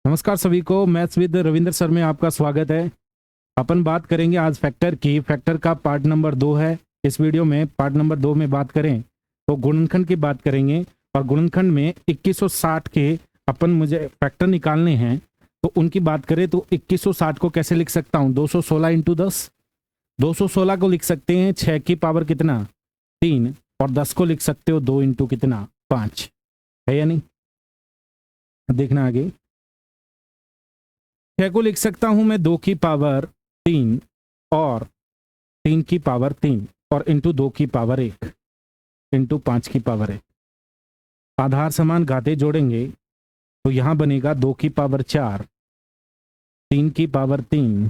नमस्कार सभी को, मैथ्स विद रविंद्र सर में आपका स्वागत है। अपन बात करेंगे आज फैक्टर की। फैक्टर का पार्ट नंबर 2 है। इस वीडियो में पार्ट नंबर 2 में बात करें तो गुणनखंड की बात करेंगे, और गुणनखंड में 2160 के अपन मुझे फैक्टर निकालने हैं। तो उनकी बात करें तो 2160 को कैसे लिख सकता हूँ? 216 इंटू 10। 216 को लिख सकते हैं 6 की पावर कितना 3, और 10 को लिख सकते हो 2 इंटू कितना 5, है या नहीं? देखना आगे। 6 को लिख सकता हूं मैं 2 की पावर 3, और 3 की पावर 3, और इंटू 2 की पावर 1, इंटू 5 की पावर 1। आधार समान घाते जोड़ेंगे तो यहां बनेगा 2 की पावर 4, 3 की पावर 3,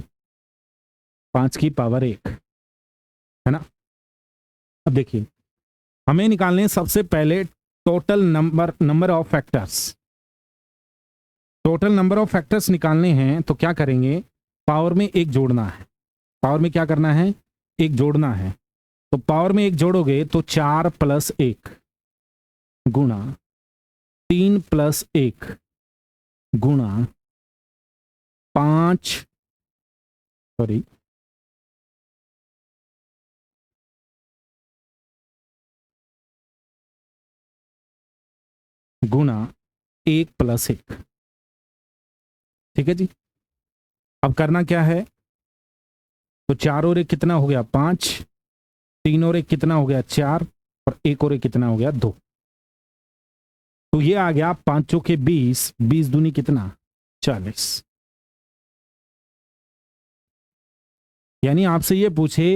5 की पावर 1, है ना? अब देखिए, हमें निकालने हैं सबसे पहले total number of factors. Total number of factors निकालने हैं तो क्या करेंगे? पावर में एक जोड़ना है। पावर में क्या करना है? एक जोड़ना है। तो पावर में एक जोड़ोगे तो 4 प्लस 1 गुणा 3 प्लस 1 गुणा 5, सॉरी, गुणा 1 प्लस 1। ठीक है जी। अब करना क्या है? तो 4 और 1 कितना हो गया 5, 3 और 1 कितना हो गया 4, और 1 और 1 कितना हो गया 2। तो ये आ गया 5 चौके 20, 20 दूनी कितना 40। यानी आपसे ये पूछे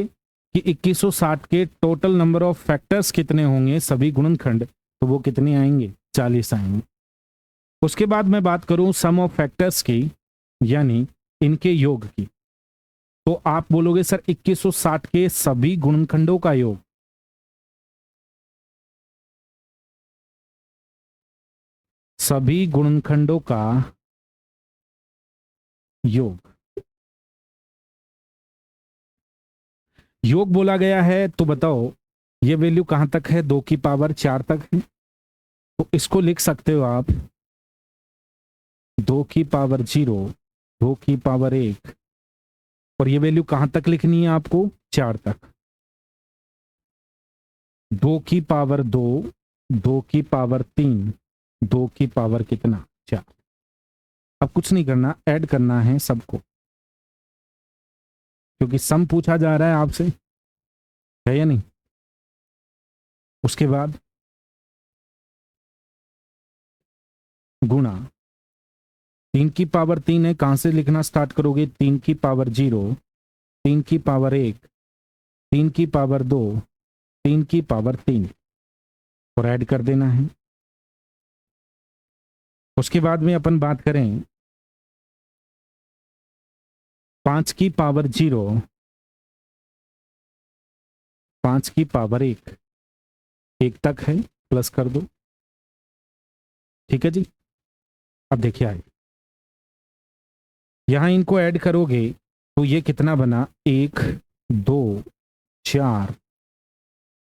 कि 2160 के टोटल नंबर ऑफ फैक्टर्स कितने होंगे सभी गुणनखंड, तो वो कितने आएंगे? 40 आएंगे। उसके बाद मैं बात करूं सम ऑफ फैक्टर्स की, यानी इनके योग की, तो आप बोलोगे सर 2160 के सभी गुणनखंडों का योग। सभी गुणनखंडों का योग योग बोला गया है। तो बताओ ये वैल्यू कहां तक है? 2 की पावर 4 तक है। तो इसको लिख सकते हो आप 2 की पावर 0, 2 की पावर 1, और ये वैल्यू कहां तक लिखनी है आपको? 4 तक। 2 की पावर 2, 2 की पावर 3, 2 की पावर कितना 4। अब कुछ नहीं करना, ऐड करना है सबको, क्योंकि सम पूछा जा रहा है आपसे, है या नहीं? उसके बाद गुणा 3 की पावर 3 है, कहां से लिखना स्टार्ट करोगे? 3 की पावर 0, 3 की पावर 1, 3 की पावर 2, 3 की पावर 3, और ऐड कर देना है। उसके बाद में अपन बात करें 5 की पावर 0, 5 की पावर 1, 1 तक है, प्लस कर दो। ठीक है जी। अब देखिए आगे, यहां इनको ऐड करोगे तो ये कितना बना? 1, 2, 4,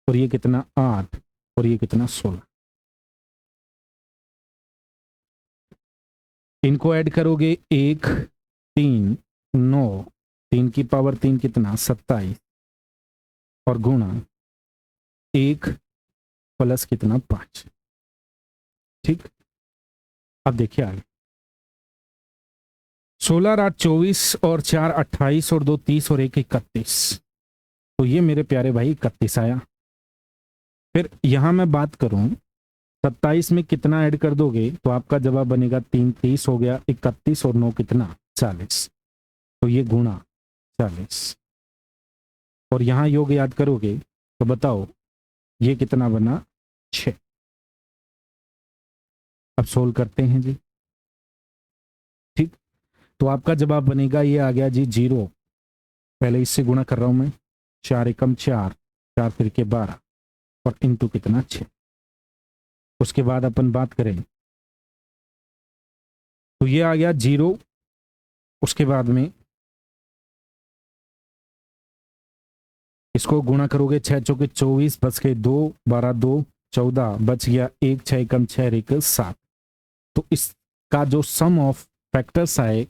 और ये कितना 8, और ये कितना 16। इनको ऐड करोगे 1, 3, 9, 3 की पावर 3 कितना 27, और गुणा 1 प्लस कितना 5। ठीक। अब देखिए आगे, 16 8 24, और 4 28, और 2 30, और 1 31। तो ये मेरे प्यारे भाई 31 आया। फिर यहां मैं बात करूं 27 में कितना ऐड कर दोगे तो आपका जवाब बनेगा 3 30 हो गया 31, और 9 कितना 40। तो ये गुणा 40, और यहां योग याद करोगे तो बताओ ये कितना बना 6। अब सोल्व करते हैं जी। ठीक। तो आपका जवाब बनेगा, ये आ गया जी 0। पहले इससे गुणा कर रहा हूं मैं, 4 एकम 4, 4 फिर के 12, और इंटू कितना 6। उसके बाद अपन बात करें तो ये आ गया 0। उसके बाद में इसको गुणा करोगे 6 चौके 24, बच के 2, 12 2 14, बच गया 1, 6 कम 6 1 7। तो इसका जो सम ऑफ फैक्टर्स आए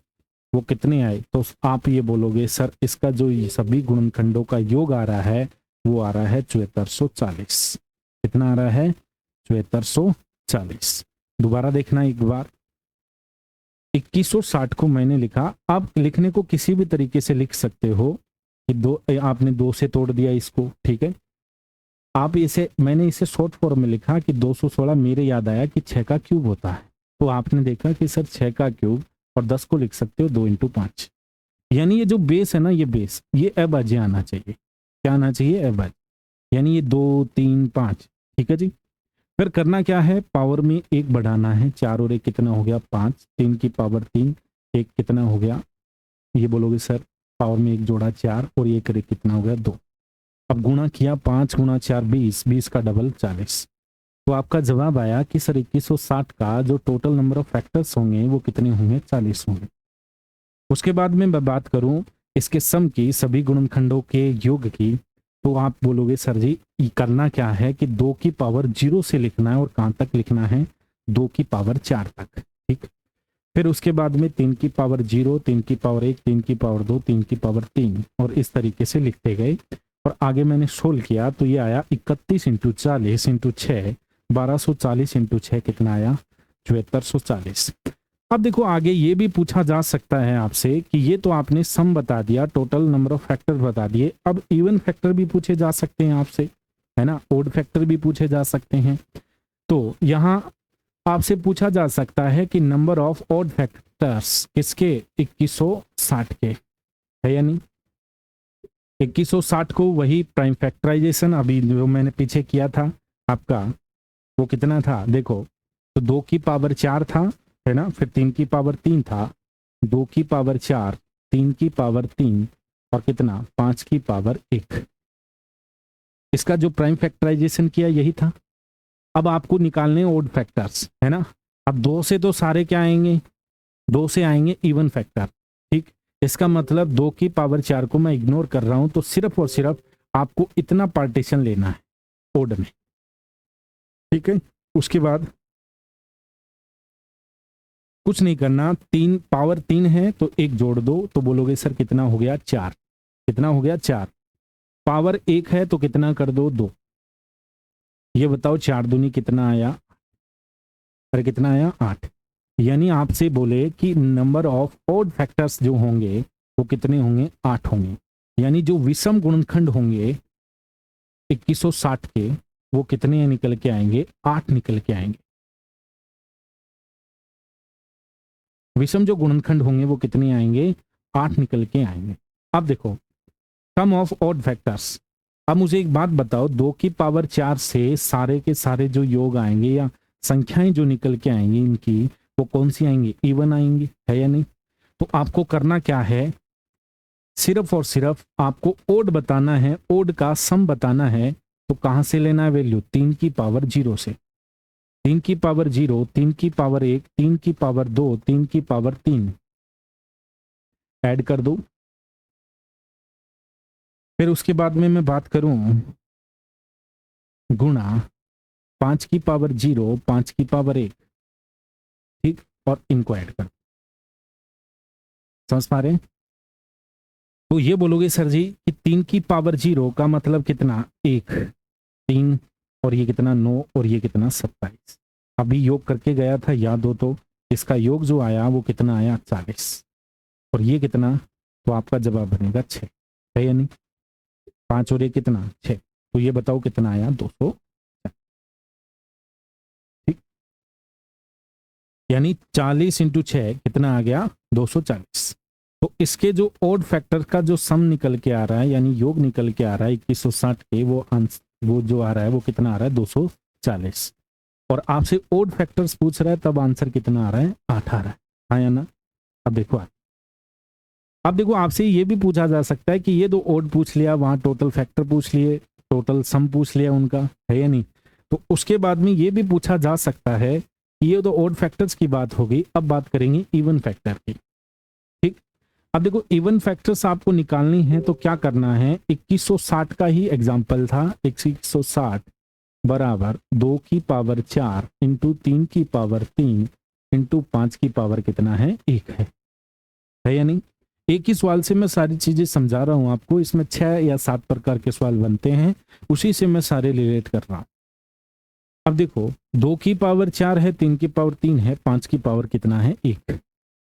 वो कितने आए, तो आप ये बोलोगे सर इसका जो ये सभी गुणनखंडों का योग आ रहा है वो आ रहा है 7440। कितना आ रहा है? 7440। दोबारा देखना एक बार, 2160 को मैंने लिखा। आप लिखने को किसी भी तरीके से लिख सकते हो कि आपने 2 से तोड़ दिया इसको, ठीक है। आप मैंने इसे शॉर्ट फॉर्म में लिखा कि 216। मेरे याद आया कि 6 का क्यूब होता है, तो आपने देखा कि सर 6 का क्यूब, और 10 को लिख सकते हो 2 × 5। यानी ये जो बेस है ना, ये बेस ये अभाज्य आना चाहिए। क्या आना चाहिए? अभाज्य। यानी ये 2 3 5, ठीक है जी। फिर करना क्या है, पावर में 1 बढ़ाना है। 4 और 1 कितना हो गया? 5। 3 की पावर 3, 1 कितना हो गया? ये बोलोगे सर पावर में 1 जोड़ा 4 और 1 1 कितना हो गया? 2। अब गुणा किया, 5 × 4 20, 20 का डबल 40। तो आपका जवाब आया कि सर 2160 का जो टोटल नंबर ऑफ फैक्टर्स होंगे वो कितने होंगे? 40 होंगे। उसके बाद में मैं बात करूं इसके सम की, सभी गुणनखंडों के योग की, तो आप बोलोगे सर जी करना क्या है कि 2 की पावर 0 से लिखना है, और कहां तक लिखना है? 2 की पावर 4 तक, ठीक। फिर उसके बाद में 3 की पावर 0, 3 की पावर 1, 3 की पावर 2, 3 की पावर 3, और इस तरीके से लिखते गए। और आगे मैंने सोल्व किया तो ये आया 31 × 40 × 6, 1240 × 6 कितना आया? 7440। अब देखो आगे ये भी पूछा जा सकता है आपसे कि ये तो आपने सम बता दिया, टोटल नंबर ऑफ फैक्टर बता दिए, अब इवन फैक्टर भी पूछे जा सकते हैं आपसे, है ना, ओड फैक्टर भी पूछे जा सकते हैं। तो यहाँ आपसे पूछा जा सकता है कि नंबर ऑफ ऑड फैक्टर्स किसके? 2160 के, है या नहीं? 2160 को वही प्राइम फैक्टराइजेशन अभी जो मैंने पीछे किया था आपका, वो कितना था देखो, तो 2 की पावर 4 था, है ना, फिर 3 की पावर 3 था, 2 की पावर 4, 3 की पावर 3, और कितना? 5 की पावर 1। इसका जो प्राइम फैक्टराइजेशन किया यही था। अब आपको निकालने ओड फैक्टर्स, है ना। अब 2 से तो सारे क्या आएंगे? 2 से आएंगे इवन फैक्टर, ठीक। इसका मतलब 2 की पावर 4 को मैं इग्नोर कर रहा हूं, तो सिर्फ और सिर्फ आपको इतना पार्टीशन लेना है ओड में, ठीक है। उसके बाद कुछ नहीं करना, 3 पावर 3 है तो 1 जोड़ दो, तो बोलोगे सर कितना हो गया? 4। कितना हो गया? 4। पावर 1 है तो कितना कर दो? 2। ये बताओ 4 दूनी कितना आया? अरे कितना आया? 8। यानी आपसे बोले कि नंबर ऑफ ऑड फैक्टर्स जो होंगे वो कितने होंगे? 8 होंगे। यानी जो विषम गुणनखंड होंगे 2160 के, वो कितने निकल के आएंगे? 8 निकल के आएंगे। विषम जो गुणनखंड होंगे वो कितने आएंगे? 8 निकल के आएंगे। अब देखो सम ऑफ ऑड फैक्टर्स। अब मुझे एक बात बताओ, 2 की पावर 4 से सारे के सारे जो योग आएंगे या संख्याएं जो निकल के आएंगी इनकी, वो कौन सी आएंगी? इवन आएंगी, है या नहीं? तो आपको करना क्या है, सिर्फ और सिर्फ आपको ओड बताना है, ओड का सम बताना है। तो कहां से लेना है वैल्यू? 3 की पावर 0 से। 3 की पावर 0, 3 की पावर 1, 3 की पावर 2, 3 की पावर 3 ऐड कर दो। फिर उसके बाद में मैं बात करूं गुणा 5 की पावर 0, 5 की पावर 1, ठीक, और इनको ऐड कर। समझ पा रहे हैं? तो ये बोलोगे सर जी कि 3 की पावर 0 का मतलब कितना? 1, 3, और ये कितना? 9, और ये कितना? 27। अभी योग करके गया था, याद हो तो। इसका योग जो आया वो कितना आया? 40। और ये कितना? तो आपका जवाब बनेगा 6, है या नहीं? 5 और 1 कितना? 6। तो ये बताओ कितना आया? 200। ठीक, यानी 40 × 6 कितना आ गया? 240। तो इसके जो ओड फैक्टर का जो सम निकल के आ रहा है, यानी योग निकल के आ रहा है 2160 के, वो जो आ रहा है वो कितना आ रहा है? 240। और आपसे ओड फैक्टर्स पूछ रहा है, तब आंसर कितना आ रहा है? 8 आ रहा है, हाँ या ना? अब देखो अब देखो आपसे ये भी पूछा जा सकता है कि ये दो ओड पूछ लिया, वहां टोटल फैक्टर पूछ लिए, टोटल सम पूछ लिया उनका, है या नहीं? तो उसके बाद में ये भी पूछा जा सकता है कि ये तो ओड फैक्टर्स की बात होगी, अब बात करेंगे इवन फैक्टर की। ठीक, अब देखो इवन फैक्टर्स आपको निकालनी है तो क्या करना है, 2160 का ही एग्जाम्पल था। 2160 बराबर 2 की पावर 4 इंटू 3 की पावर 3 इंटू 5 की पावर कितना है, 1 है या नहीं। एक ही सवाल से मैं सारी चीजें समझा रहा हूं आपको, इसमें 6 या 7 प्रकार के सवाल बनते हैं, उसी से मैं सारे रिलेट कर रहा हूं। अब देखो 2 की पावर 4 है, 3 की पावर 3 है, 5 की पावर कितना है, 1।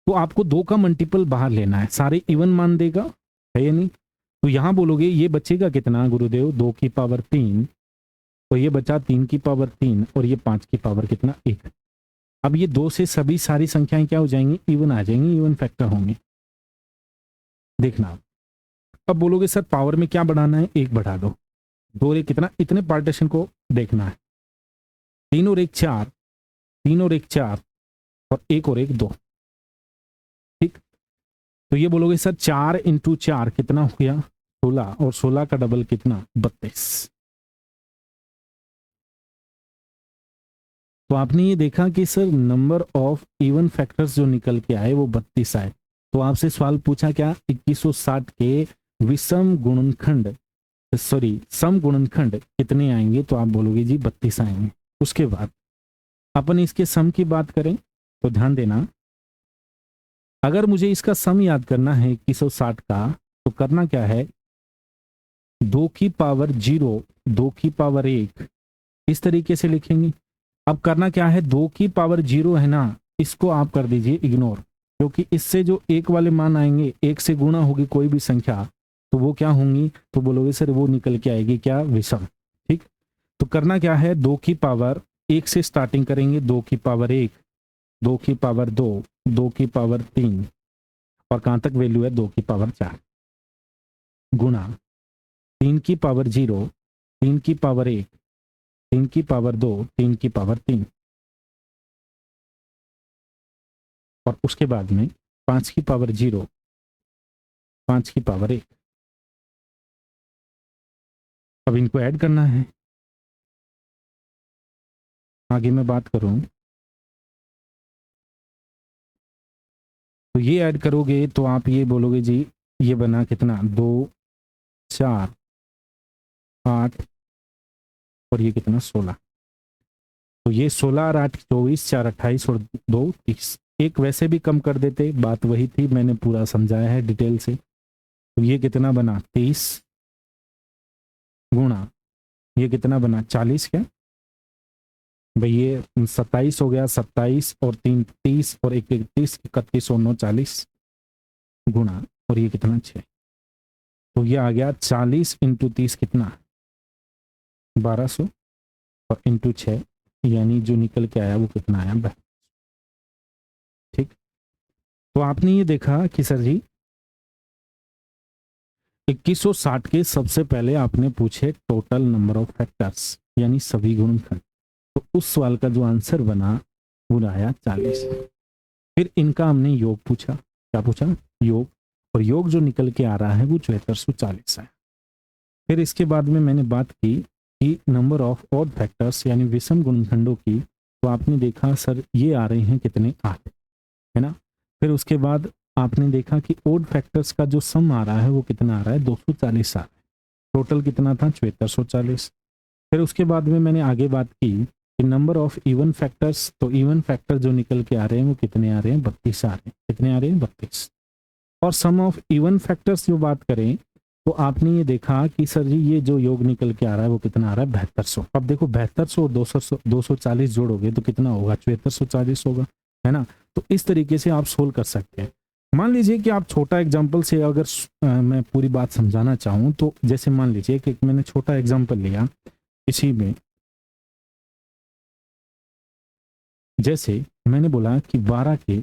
तो आपको 2 का मल्टीपल बाहर लेना है, सारे इवन मान देगा, है या नहीं। तो यहां बोलोगे ये बचेगा कितना गुरुदेव, 2 की पावर 3, तो ये बचा 3 की पावर 3 और ये 5 की पावर कितना, 1। अब ये 2 से सभी सारी संख्याएं क्या हो जाएंगी, इवन आ जाएंगी, इवन फैक्टर होंगे। देखना अब बोलोगे सर पावर में क्या बढ़ाना है, 1 बढ़ा दो, 2 और 1 कितना, इतने पार्टीशन को देखना है। 3 और 1 4, 3 और 1 4 और 1 और 1 2। ठीक, तो ये बोलोगे सर 4 इंटू 4 कितना हो गया, 16, और 16 का डबल कितना, 32। तो आपने ये देखा कि sir number of even factors जो निकल के आए वो 32 आए। तो आपसे सवाल पूछा क्या, 2160 के विषम गुणनखंड, सॉरी सम गुणनखंड कितने आएंगे, तो आप बोलोगे जी 32 आएंगे। उसके बाद अपन इसके सम की बात करें तो ध्यान देना, अगर मुझे इसका सम याद करना है 2160 का, तो करना क्या है, 2 की पावर 0, 2 की पावर 1, इस तरीके से लिखेंगे। अब करना क्या है, 2 की पावर 0 है ना, इसको आप कर दीजिए इग्नोर, क्योंकि इससे जो 1 वाले मान आएंगे, 1 से गुणा होगी कोई भी संख्या, तो वो क्या होंगी, तो बोलोगे सर वो निकल के आएगी क्या, विषम। ठीक, तो करना क्या है, 2 की पावर 1 से स्टार्टिंग करेंगे, 2 की पावर 1, 2 की पावर 2, 2 की पावर 3, और कहां तक वैल्यू है, 2 की पावर 4, गुणा 3 की पावर 0, 3 की पावर 1, 3 की पावर 2, 3 की पावर 3, और उसके बाद में 5 की पावर 0, 5 की पावर 1। अब इनको ऐड करना है, आगे मैं बात करूं तो ये ऐड करोगे तो आप ये बोलोगे जी ये बना कितना, 2 4 8, और ये कितना 16। तो ये 16 और 8 24, 4 28 और 2 30। एक वैसे भी कम कर देते, बात वही थी, मैंने पूरा समझाया है डिटेल से। तो ये कितना बना 30, गुणा ये कितना बना 40, क्या भाई, ये 27 हो गया, 27 और 3 30 और 1 31, 31 और 9 40, गुणा और ये कितना 6। तो ये आ गया 40 इंटू 30 कितना 1200, और इंटू 6 यानी जो निकल के आया वो कितना आया, 72। ठीक, तो आपने ये देखा कि सर जी 2160 के सबसे पहले आपने पूछे टोटल नंबर ऑफ फैक्टर्स, यानी सभी गुणनखंड। तो उस सवाल का जो आंसर बना वो आया 40। फिर इनका हमने योग पूछा, क्या पूछा, योग, और योग जो निकल के आ रहा है वो 7440 है। फिर इसके बाद में मैंने बात की कि नंबर ऑफ ऑड फैक्टर्स यानी विषम गुणनखंडों की, तो आपने देखा सर ये आ रहे हैं कितने, 8, है ना। फिर उसके बाद आपने देखा कि ओड फैक्टर्स का जो सम आ रहा है वो कितना आ रहा है, 240 आ रहा है। टोटल कितना था, 7440। फिर उसके बाद में मैंने आगे बात की कि नंबर ऑफ इवन फैक्टर्स, तो इवन फैक्टर जो निकल के आ रहे हैं वो कितने आ रहे हैं, 32 आ रहे हैं। कितने आ रहे हैं, 32। और सम ऑफ इवन फैक्टर्स जो बात करें तो आपने ये देखा कि सर जी ये जो योग निकल के आ रहा है वो कितना आ रहा है, 7200। अब देखो 7200 और 240 जोड़ोगे तो कितना होगा, 7440 होगा, है ना। तो इस तरीके से आप सोल्व कर सकते हैं। मान लीजिए कि आप छोटा एग्जाम्पल से अगर मैं पूरी बात समझाना चाहूँ तो जैसे मान लीजिए कि मैंने छोटा एग्जाम्पल लिया, इसी में जैसे मैंने बोला कि 12 के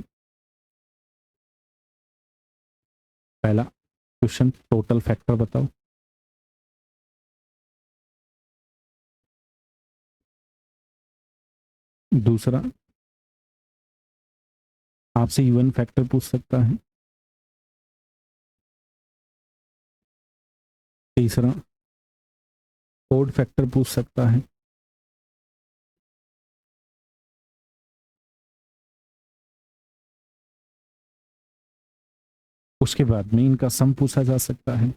पहला क्वेश्चन टोटल फैक्टर बताओ, दूसरा आपसे इवन फैक्टर पूछ सकता है, तीसरा ओड फैक्टर पूछ सकता है, उसके बाद में इनका सम पूछा जा सकता है,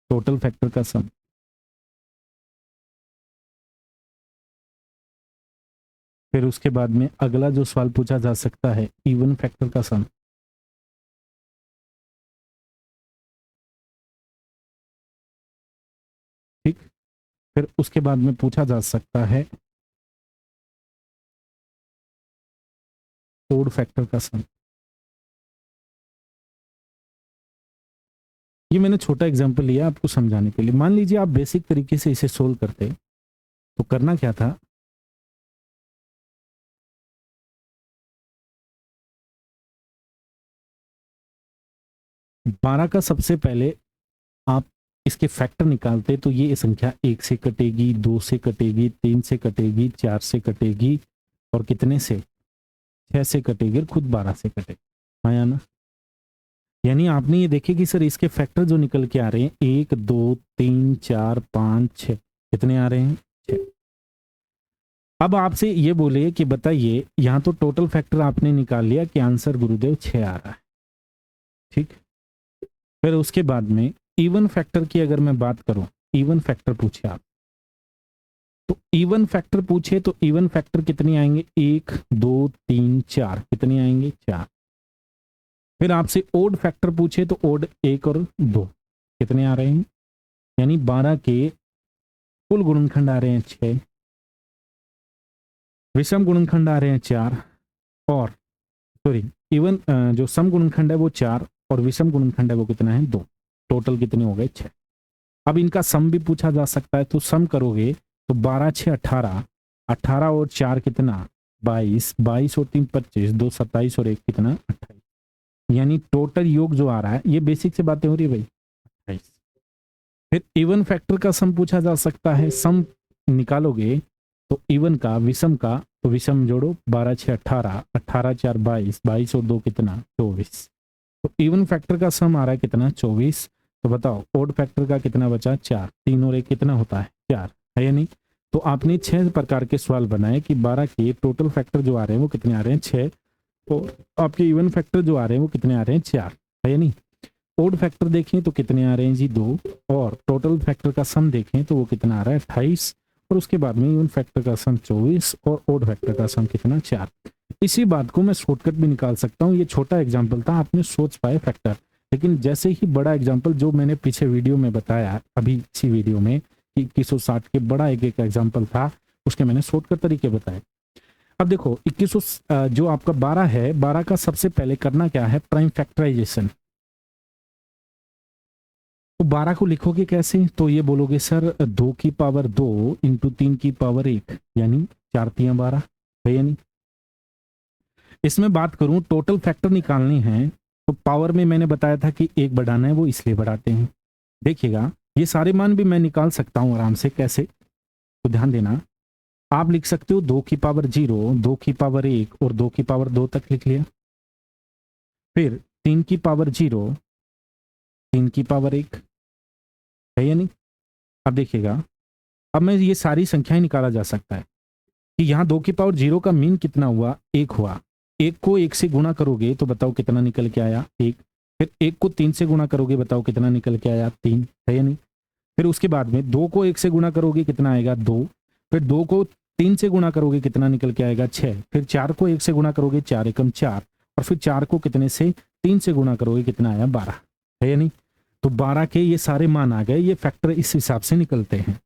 टोटल फैक्टर का सम। फिर उसके बाद में अगला जो सवाल पूछा जा सकता है इवन फैक्टर का सम। ठीक, फिर उसके बाद में पूछा जा सकता है ओड फैक्टर का सम। ये मैंने छोटा एग्जांपल लिया आपको समझाने के लिए। मान लीजिए आप बेसिक तरीके से इसे सोल्व करते तो करना क्या था, 12 का सबसे पहले आप इसके फैक्टर निकालते तो ये संख्या 1 से कटेगी, 2 से कटेगी, 3 से कटेगी, 4 से कटेगी और कितने से, 6 से कटेगी और खुद 12 से कटेगी। आया ना? यानी आपने ये देखे कि सर इसके फैक्टर जो निकल के आ रहे हैं 1 2 3 4 5 6, कितने आ रहे हैं, 6। अब आपसे ये बोले कि बताइए, यहां तो टोटल फैक्टर आपने निकाल लिया कि आंसर गुरुदेव 6 आ रहा है। ठीक, फिर उसके बाद में इवन फैक्टर की अगर मैं बात करूं, इवन फैक्टर पूछे आप, तो इवन फैक्टर पूछे तो इवन फैक्टर कितने आएंगे, 1 2 3 4, कितने आएंगे, 4। फिर आपसे ओड फैक्टर पूछे तो ओड 1 और 2, कितने आ रहे हैं, यानी 12 के कुल गुणनखंड आ रहे हैं 6, विषम गुणनखंड आ रहे हैं 4, और सॉरी इवन जो सम गुणनखंड है वो 4 और विषम गुणनखंड है वो कितना है, 2। टोटल कितने हो गए, 6। अब इनका सम भी पूछा जा सकता है, तो सम करोगे तो 12 6 18, 18 और 4 कितना, 22, 22 और 3 25, 2 27 और 1 कितना, 28। यानी टोटल योग जो आ रहा है, ये बेसिक से बातें हो रही है भाई, 28। फिर इवन फैक्टर का सम पूछा जा सकता है, सम निकालोगे तो इवन का विषम का, तो विषम जोड़ो, 12 6 18, 18 4 22, 22 और 2 कितना, 24। तो इवन फैक्टर का सम आ रहा है कितना, 24। तो बताओ ओड फैक्टर का कितना बचा, 4, 3 और 1 कितना होता है, 4, है या नहीं? तो आपने 6 प्रकार के सवाल बनाए कि 12 के टोटल फैक्टर जो आ रहे हैं वो कितने आ रहे हैं, 6, और आपके इवन फैक्टर जो आ रहे हैं वो कितने आ रहे हैं, 4, है या नहीं? ओड फैक्टर देखें तो कितने आ रहे हैं जी, 2, और टोटल फैक्टर का सम देखें तो वो कितना आ रहा है, 28, और उसके बाद में इवन फैक्टर का सम 24 और ओड फैक्टर का सम कितना, 4। इसी बात को मैं शॉर्टकट भी निकाल सकता हूँ। ये छोटा एग्जाम्पल था, आपने सोच पाए फैक्टर, लेकिन जैसे ही बड़ा एग्जाम्पल जो मैंने पीछे वीडियो में बताया, अभी इसी वीडियो में कि 2160 के बड़ा एक एग्जाम्पल था, उसके मैंने शॉर्टकट तरीके बताए। अब देखो 2100 जो आपका 12 है, 12 का सबसे पहले करना क्या है, प्राइम फैक्टराइजेशन। तो 12 को लिखोगे कैसे, तो ये बोलोगे सर 2 की पावर 2 इंटू 3 की पावर 1, यानी 4 3 12, है या नहीं? इसमें बात करूं टोटल फैक्टर निकालने हैं, तो पावर में मैंने बताया था कि 1 बढ़ाना है, वो इसलिए बढ़ाते हैं। देखिएगा ये सारे मान भी मैं निकाल सकता हूं आराम से, कैसे, तो ध्यान देना। आप लिख सकते हो 2 की पावर 0, 2 की पावर 1 और 2 की पावर 2 तक लिख लिया। फिर 3 की पावर 0, 3 की पावर 1, है या नहीं? अब देखिएगा, अब मैं ये सारी संख्याएं निकाला जा सकता है कि यहाँ 2 की पावर 0 का मीन कितना हुआ, 1 हुआ। 1 को 1 से गुणा करोगे तो बताओ कितना निकल के आया, 1। फिर 1 को 3 से गुणा करोगे, बताओ कितना निकल के आया, 3, है या नहीं? फिर उसके बाद में 2 को 1 से गुणा करोगे कितना आएगा, 2। फिर 2 को 3 से गुणा करोगे कितना निकल के आएगा, 6। फिर 4 को 1 से गुणा करोगे, 4 एकम 4, और फिर 4 को कितने से, 3 से गुणा करोगे कितना आया, 12, है या नहीं? तो 12 के ये सारे मान आ गए, ये फैक्टर इस हिसाब से निकलते हैं।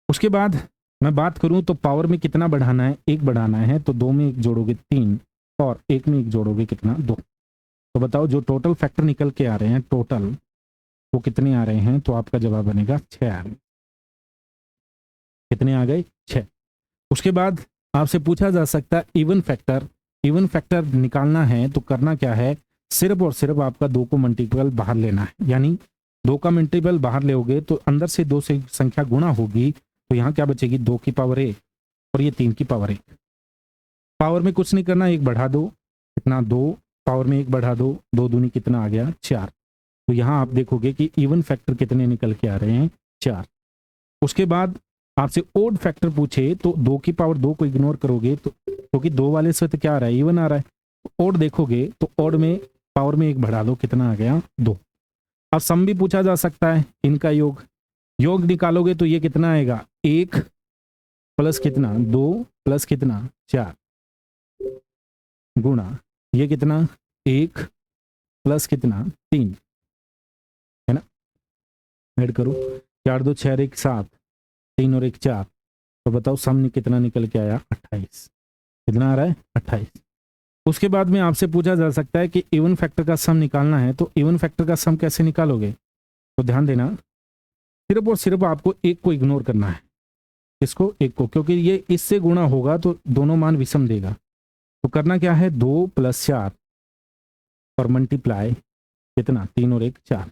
उसके बाद मैं बात करूं तो पावर में कितना बढ़ाना है, 1 बढ़ाना है, तो 2 में 1 जोड़ोगे 3, और 1 में 1 जोड़ोगे कितना, 2। तो बताओ जो टोटल फैक्टर निकल के आ रहे हैं, टोटल वो कितने आ रहे हैं, तो आपका जवाब बनेगा 6 आ रहे हैं। कितने आ गए, 6। उसके बाद आपसे पूछा जा सकता है इवन फैक्टर। इवन फैक्टर निकालना है तो करना क्या है, सिर्फ और सिर्फ आपका 2 को मल्टीपल बाहर लेना है, यानी 2 का मल्टीपल बाहर लोगे तो अंदर से 2 से संख्या गुणा होगी, तो यहाँ क्या बचेगी, 2 की पावर 1 और ये 3 की पावर 1। पावर में कुछ नहीं करना, 1 बढ़ा दो, कितना, 2, पावर में 1 बढ़ा दो, 2 दूनी कितना आ गया, 4। तो यहाँ आप देखोगे कि इवन फैक्टर कितने निकल के आ रहे हैं, 4। उसके बाद आपसे ओड फैक्टर पूछे तो 2 की पावर 2 को इग्नोर करोगे, तो क्योंकि 2 वाले से तो क्या आ रहा है, इवन आ रहा है। तो ओड देखोगे तो ओड में पावर में 1 बढ़ा दो, कितना आ गया, 2। अब सम भी पूछा जा सकता है, इनका योग, योग निकालोगे तो ये कितना आएगा, 1 प्लस कितना, 2 प्लस कितना 4 गुणा ये कितना 1 प्लस कितना 3, है ना। ऐड करो 4 2 6 1 7, 3 और 1 4, तो बताओ सम कितना निकल के आया 28। कितना आ रहा है 28। उसके बाद में आपसे पूछा जा सकता है कि इवन फैक्टर का सम निकालना है, तो इवन फैक्टर का सम कैसे निकालोगे। तो ध्यान देना, सिर्फ और सिर्फ आपको एक को इग्नोर करना है। इसको एक को, क्योंकि ये इससे गुणा होगा तो दोनों मान विषम देगा। तो करना क्या है 2 + 4 और मल्टीप्लाई कितना 3 और 1 4,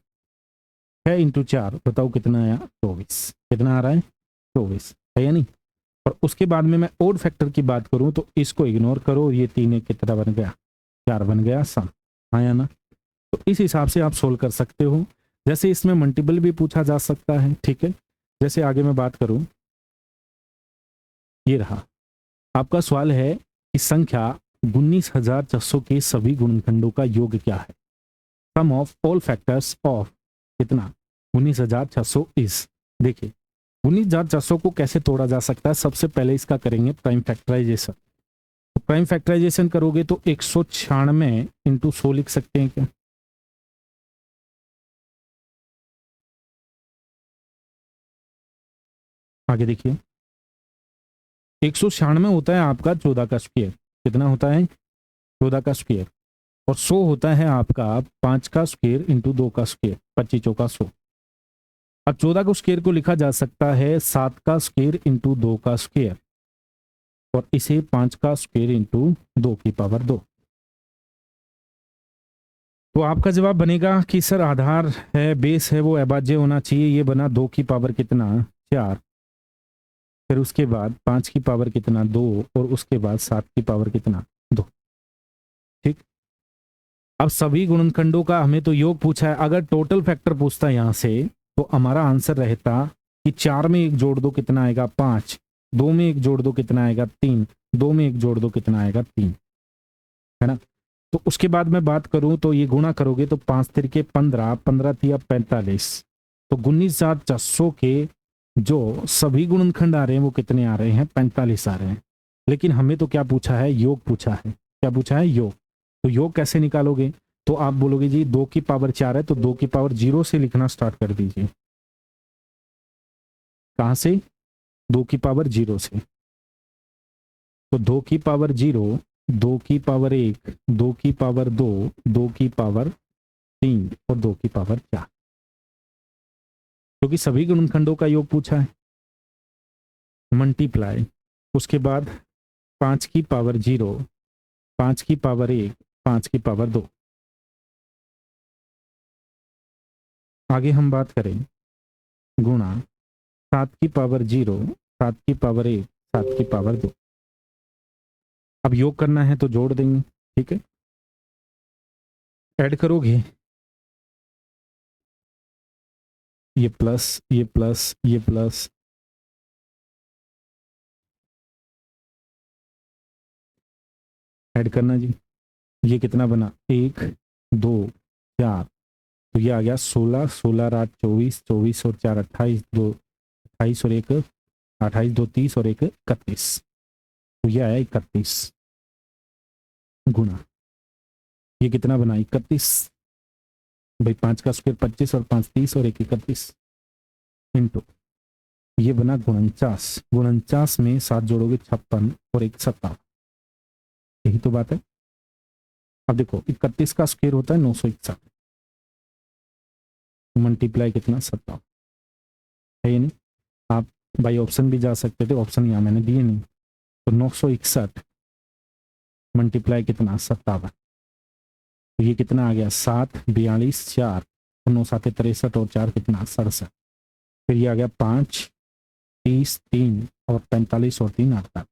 6 × 4 बताओ कितना आया 24। कितना आ रहा है 24, है या नहीं। और उसके बाद में मैं ओड फैक्टर की बात करूं तो इसको इग्नोर करो, ये 3 1 कितना बन गया 4 बन गया सम, आया ना। तो इस हिसाब से आप सोल्व कर सकते हो। जैसे इसमें मल्टीपल भी पूछा जा सकता है, ठीक है। जैसे आगे मैं बात करूं, ये रहा आपका सवाल है कि संख्या 19,600 के सभी गुणनखंडों का योग क्या है। सम ऑफ ऑल फैक्टर्स ऑफ कितना 19,600 इज। देखिए 19,400 को कैसे तोड़ा जा सकता है। सबसे पहले इसका करेंगे प्राइम फैक्टराइजेशन। तो प्राइम फैक्टराइजेशन करोगे तो 196 × 100 लिख सकते हैं क्या। आगे देखिए 196 होता है आपका 14 का स्क्वायर। कितना होता है 14 का स्क्वायर। और 100 होता है आपका 5 का स्क्वायर × 2 का स्क्वायर, 25 चौका 100। अब 14 को स्क्वायर को लिखा जा सकता है 7 का स्क्वायर × 2 का स्क्वायर, और इसे 5 का स्क्वायर × 2 की पावर 2। तो आपका जवाब बनेगा कि सर आधार है, बेस है, वो अभाज्य होना चाहिए। ये बना 2 की पावर कितना 4, फिर उसके बाद 5 की पावर कितना 2, और उसके बाद 7 की पावर कितना 2। ठीक। अब सभी गुणनखंडों का हमें तो योग पूछा है। अगर टोटल फैक्टर पूछता है यहां से तो हमारा आंसर रहता कि 4 में 1 जोड़ दो कितना आएगा 5, 2 में 1 जोड़ दो कितना आएगा 3, 2 में 1 जोड़ दो कितना आएगा 3, है ना। तो उसके बाद मैं बात करूं तो ये गुणा करोगे तो 5 तिरके 15, 15 तिया 45। तो 19,400 के जो सभी गुणनखंड आ रहे हैं वो कितने आ रहे हैं 45 आ रहे हैं। लेकिन हमें तो क्या पूछा है योग पूछा है। क्या पूछा है योग। तो योग कैसे निकालोगे। तो आप बोलोगे जी 2 की पावर 4 है तो 2 की पावर 0 से लिखना स्टार्ट कर दीजिए। कहां से 2 की पावर 0 से। तो 2 की पावर 0, 2 की पावर 1, 2 की पावर 2, 2 की पावर 3 और 2 की पावर 4, क्योंकि सभी गुणनखंडों का योग पूछा है। मल्टीप्लाई उसके बाद 5 की पावर 0, 5 की पावर 1, 5 की पावर 2। आगे हम बात करें गुणा 7 की पावर 0, 7 की पावर 1, 7 की पावर 2। अब योग करना है तो जोड़ देंगे, ठीक है। ऐड करोगे ये प्लस ये प्लस ये प्लस, ऐड करना जी। ये कितना बना 1 2 4, तो ये आ गया 16, 16 8 24, 24 और 4 28, 2 28 और 1 28, 2 30 और 1 31। तो ये आया 31 गुणा ये कितना बना 31। भाई 5 का स्क्वायर 25 और 5 30 और 1 31 इंटू ये बना 49। 49 में 7 जोड़ोगे 56 और 1 57। यही तो बात है। अब देखो 31 का स्क्वायर होता है 961, मल्टीप्लाई कितना 57, है ये नहीं। आप बाई ऑप्शन भी जा सकते थे, ऑप्शन यहाँ मैंने दिए नहीं। तो 961 मल्टीप्लाई कितना 57, तो ये कितना आ गया 7 42 4, 9 7 63 और 4 कितना 67। फिर ये आ गया 5 30 3 और 45 और 3 48।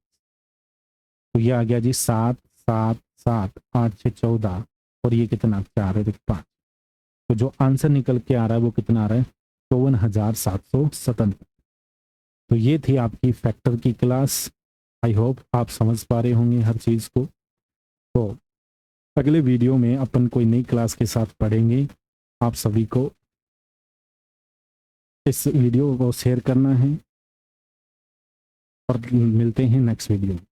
तो ये आ गया जी 7 7 7 8 6 14 और ये कितना 4 और 5। तो जो आंसर निकल के आ रहा है वो कितना आ रहा है 54,777। तो ये थी आपकी फैक्टर की क्लास। आई होप आप समझ पा रहे होंगे हर चीज़ को। तो अगले वीडियो में अपन कोई नई क्लास के साथ पढ़ेंगे। आप सभी को इस वीडियो को शेयर करना है और मिलते हैं नेक्स्ट वीडियो में।